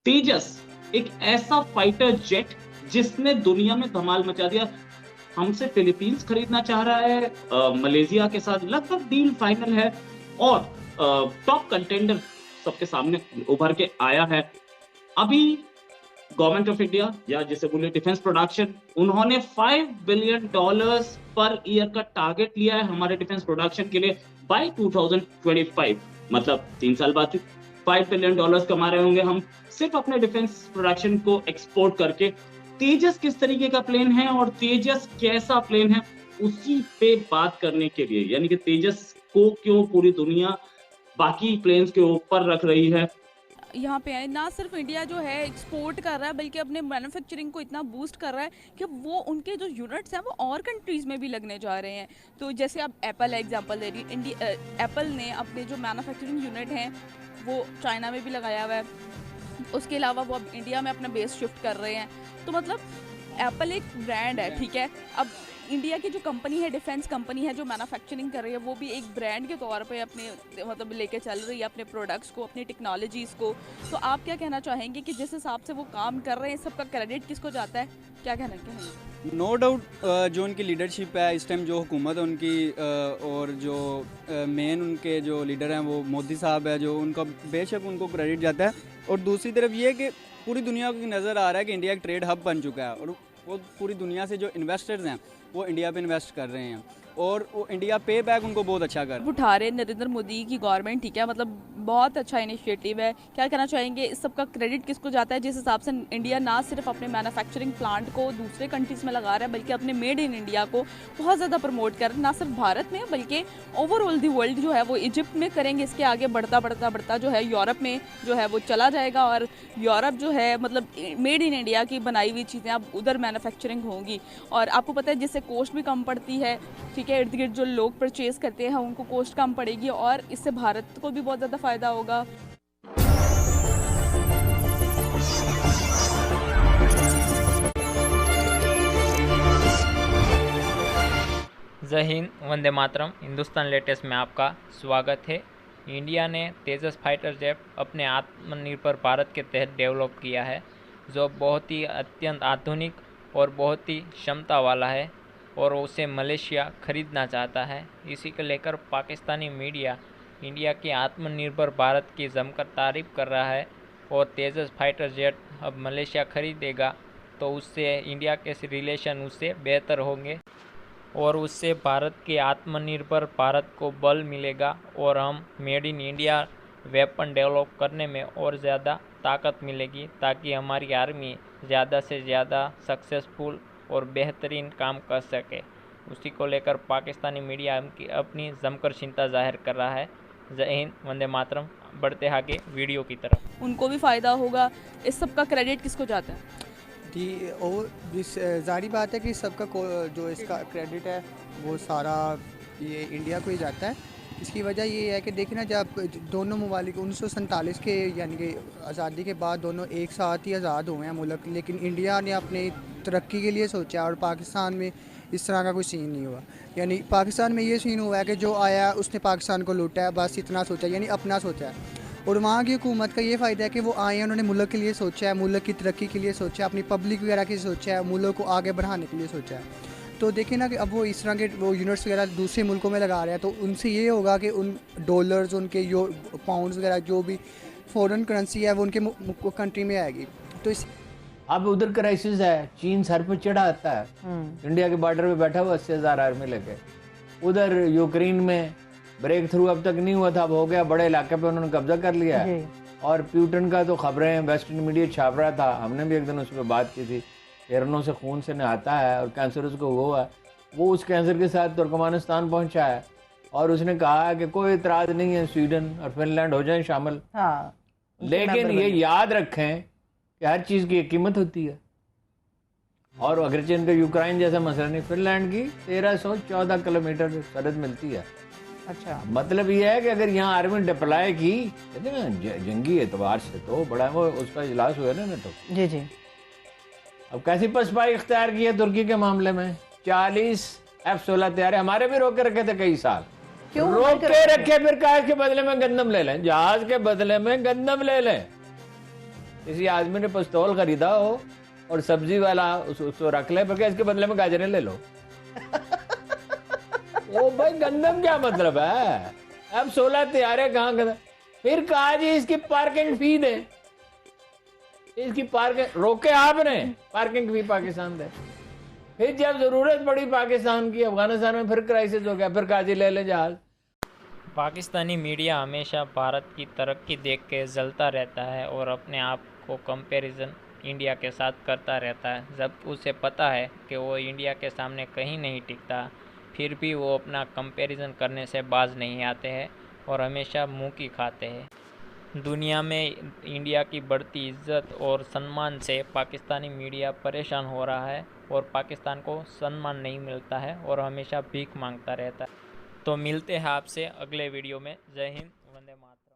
तेजस एक ऐसा fighter jet जिसने दुनिया में धमाल मचा दिया। हमसे फिलीपींस खरीदना चाह रहा है, मलेशिया के साथ लगभग डील फाइनल है और टॉप कंटेंडर सबके सामने उभर के आया है। अभी गवर्नमेंट ऑफ इंडिया या जिसे बोले डिफेंस प्रोडक्शन, उन्होंने $5 बिलियन पर ईयर का टारगेट लिया है हमारे डिफेंस प्रोडक्शन के लिए बाय 2025। मतलब 3 साल बाद $5 बिलियन कमा रहे होंगे हम सिर्फ अपने डिफेंस प्रोडक्शन को एक्सपोर्ट करके। तेजस किस तरीके का प्लेन है और तेजस कैसा प्लेन है, उसी पे बात करने के लिए, यानी कि तेजस को क्यों पूरी दुनिया बाकी प्लेन्स के ऊपर रख रही है। यहाँ पे है ना, सिर्फ इंडिया जो है एक्सपोर्ट कर रहा है बल्कि अपने मैन्युफैक्चरिंग को इतना बूस्ट कर रहा है कि वो उनके जो यूनिट्स हैं वो और कंट्रीज़ में भी लगने जा रहे हैं। तो जैसे अब एप्पल एग्जांपल दे रही, एप्पल ने अपने जो मैन्युफैक्चरिंग यूनिट हैं वो चाइना में भी लगाया हुआ है। उसके अलावा वो अब इंडिया में अपना बेस शिफ्ट कर रहे हैं। तो मतलब एप्पल एक ब्रांड है, ठीक है। अब इंडिया की जो कंपनी है, डिफेंस कंपनी है जो मैन्युफैक्चरिंग कर रही है, वो भी एक ब्रांड के तौर पे अपने मतलब लेके चल रही है अपने प्रोडक्ट्स को, अपनी टेक्नोलॉजीज़ को। तो आप क्या कहना चाहेंगे कि जिस हिसाब से वो काम कर रहे हैं, सबका क्रेडिट किसको जाता है? क्या कहना चाहेंगे? नो डाउट जो उनकी लीडरशिप है इस टाइम, जो हुकूमत है उनकी, और जो मेन उनके जो लीडर हैं वो मोदी साहब है, जो उनका बेशक उनको क्रेडिट जाता है। और दूसरी तरफ ये कि पूरी दुनिया को नज़र आ रहा है कि इंडिया एक ट्रेड हब बन चुका है और वो पूरी दुनिया से जो इन्वेस्टर्स हैं वो इंडिया पे इन्वेस्ट कर रहे हैं और वो इंडिया पे बैक उनको बहुत अच्छा कर उठा रहे नरेंद्र मोदी की गवर्नमेंट, ठीक है। मतलब बहुत अच्छा इनिशिएटिव है। क्या कहना चाहेंगे, इस सब का क्रेडिट किसको जाता है जिस हिसाब से इंडिया ना सिर्फ अपने मैन्युफैक्चरिंग प्लांट को दूसरे कंट्रीज़ में लगा रहा है बल्कि अपने मेड इन इंडिया को बहुत ज़्यादा प्रमोट कर रहा है, ना सिर्फ भारत में बल्कि ओवरऑल दी वर्ल्ड जो है वो इजिप्ट में करेंगे, इसके आगे बढ़ता बढ़ता बढ़ता जो है यूरोप में जो है वो चला जाएगा। और यूरोप जो है मतलब मेड इन इंडिया की बनाई हुई चीज़ें अब उधर मैन्युफैक्चरिंग होंगी। और आपको पता है जिससे कॉस्ट भी कम पड़ती है, ठीक है। इर्द गिर्द जो लोग परचेज करते हैं उनको कॉस्ट कम पड़ेगी और इससे भारत को भी बहुत ज़्यादा फ़ायदा होगा। जय हिंद, वंदे मातरम। हिंदुस्तान लेटेस्ट में आपका स्वागत है। इंडिया ने तेजस फाइटर जेट अपने आत्मनिर्भर भारत के तहत डेवलप किया है, जो बहुत ही अत्यंत आधुनिक और बहुत ही क्षमता वाला है और उसे मलेशिया खरीदना चाहता है। इसी को लेकर पाकिस्तानी मीडिया इंडिया के आत्मनिर्भर भारत की जमकर तारीफ कर रहा है और तेजस फाइटर जेट अब मलेशिया खरीदेगा तो उससे इंडिया के रिलेशन उससे बेहतर होंगे और उससे भारत के आत्मनिर्भर भारत को बल मिलेगा और हम made in India weapon develop करने में और ज़्यादा ताकत मिलेगी ताकि हमारी आर्मी ज़्यादा से ज़्यादा सक्सेसफुल और बेहतरीन काम कर सके। उसी को लेकर पाकिस्तानी मीडिया अपनी जमकर चिंता जाहिर कर रहा है। जय हिंद, वंदे मातरम। बढ़ते आगे वीडियो की तरफ। उनको भी फ़ायदा होगा। इस सब का क्रेडिट किसको जाता है? कि और जारी बात है कि सबका जो इसका क्रेडिट है वो सारा ये इंडिया को ही जाता है। इसकी वजह ये है कि देखिए ना, जब दोनों ममालिक 1947 के यानी कि आज़ादी के बाद दोनों एक साथ ही आज़ाद हुए हैं मुल्क, लेकिन इंडिया ने अपनी तरक्की के लिए सोचा और पाकिस्तान में इस तरह का कोई सीन नहीं हुआ। यानी पाकिस्तान में ये सीन हुआ है कि जो आया उसने पाकिस्तान को लूटा है, बस इतना सोचा, यानी अपना सोचा है। और वहाँ की हुकूमत का ये फ़ायदा है कि वो आए हैं, उन्होंने मुल्क के लिए सोचा है, मुल्क की तरक्की के लिए सोचा है, अपनी पब्लिक वगैरह की सोचा है, मुल्क को आगे बढ़ाने के लिए सोचा है। तो देखिए ना कि अब वो इस तरह के वो यूनिट्स वगैरह दूसरे मुल्कों में लगा रहे हैं, तो उनसे ये होगा कि उन डॉलर्स, उनके पाउंड्स वगैरह जो भी फॉरेन करेंसी है वो उनके कंट्री में आएगी। तो इस अब उधर क्राइसिस है, चीन सर पे चढ़ा आता है, इंडिया के बॉर्डर पे बैठा हुआ 80,000 आर्मी लेके। उधर यूक्रेन में ब्रेक थ्रू अब तक नहीं हुआ था, अब हो गया, बड़े इलाके पे उन्होंने कब्जा कर लिया है। और प्यूटन का तो खबरें वेस्टर्न मीडिया छाप रहा था, हमने भी एक दिन उस पर बात की थी। हिरणों से खून से नहाता है और कैंसर उसको हुआ है, वो उस कैंसर के साथ तुर्कमानिस्तान पहुंचा है और उसने कहा है कि कोई इतराज़ नहीं है, स्वीडन और फिनलैंड हो जाए शामिल। हाँ, लेकिन ये याद रखें कि हर चीज़ की एक कीमत होती है। और अगरचे इनका यूक्रेन जैसा मसला नहीं, फिनलैंड की 1314 किलोमीटर सरहद मिलती है। अच्छा, मतलब ये है कि अगर यहाँ आर्मी डिप्लॉय की, कहते हैं ना जंगी एतबार से तो बड़ा वो उसका इजलास हुआ ना तो जी जी। अब कैसी पसपाई इख्तियार की है तुर्की के मामले में। 40 F-16 तैयार, हमारे भी रोक के रखे थे कई साल, क्यों रोक के रखे, फिर कहा के बदले में गंदम ले लें, जहाज के बदले में गंदम ले लें। किसी आदमी ने पिस्तौल खरीदा हो और सब्जी वाला उसको रख ले, फिर इसके बदले में गाजरें ले लो। ओ भाई गंदम क्या मतलब है? अब 16 तैयारे कहाँ गए? फिर कहा जी इसकी पार्किंग फी दे, इसकी पार्किंग रोके आपने, पार्किंग फी पाकिस्तान दे। फिर जब जरूरत पड़ी पाकिस्तान की, अफगानिस्तान में फिर क्राइसिस हो गया, फिर काजी ले ले जहाज। पाकिस्तानी मीडिया हमेशा भारत की तरक्की देख के जलता रहता है और अपने आप को कंपैरिजन इंडिया के साथ करता रहता है। जब उसे पता है कि वो इंडिया के सामने कहीं नहीं टिकता, फिर भी वो अपना कंपैरिजन करने से बाज नहीं आते हैं और हमेशा मुंह की खाते हैं। दुनिया में इंडिया की बढ़ती इज्जत और सम्मान से पाकिस्तानी मीडिया परेशान हो रहा है और पाकिस्तान को सम्मान नहीं मिलता है और हमेशा भीख मांगता रहता है। तो मिलते हैं आपसे अगले वीडियो में। जय हिंद, वंदे मातरम।